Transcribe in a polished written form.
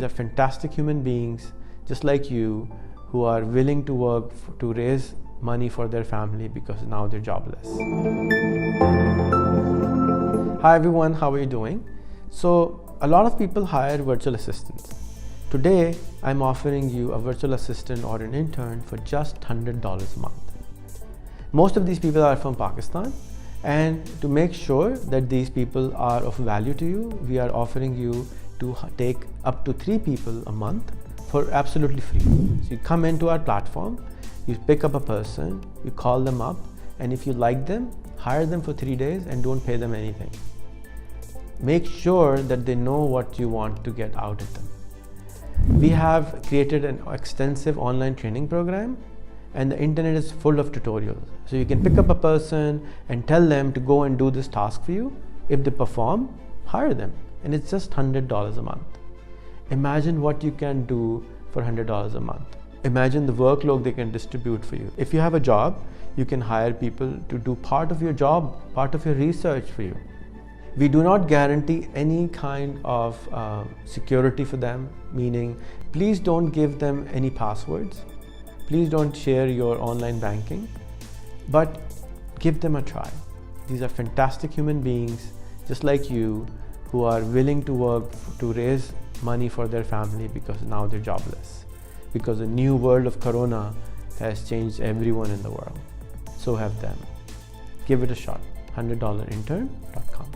These are fantastic human beings, just like you, who are willing to work to raise money for their family because now they're jobless. Hi everyone, how are you doing? So a lot of people hire virtual assistants. Today, I'm offering you a virtual assistant or an intern for just $100 a month. Most of these people are from Pakistan, and to make sure that these people are of value to you, we are offering you to take up to 3 people a month for absolutely free. So you come into our platform, you pick up a person, you call them up, and if you like them, hire them for 3 days and don't pay them anything. Make sure that they know what you want to get out of them. We have created an extensive online training program, and the internet is full of tutorials. So you can pick up a person and tell them to go and do this task for you. If they perform, hire them, and it's just $100 a month. Imagine what you can do for $100 a month. Imagine the workload they can distribute for you. If you have a job, you can hire people to do part of your job, part of your research for you. We do not guarantee any kind of security for them, meaning please don't give them any passwords. Please don't share your online banking, but give them a try. These are fantastic human beings, just like you, who are willing to work to raise money for their family because now they're jobless. Because the new world of Corona has changed everyone in the world. So have them. Give it a shot. $100intern.com.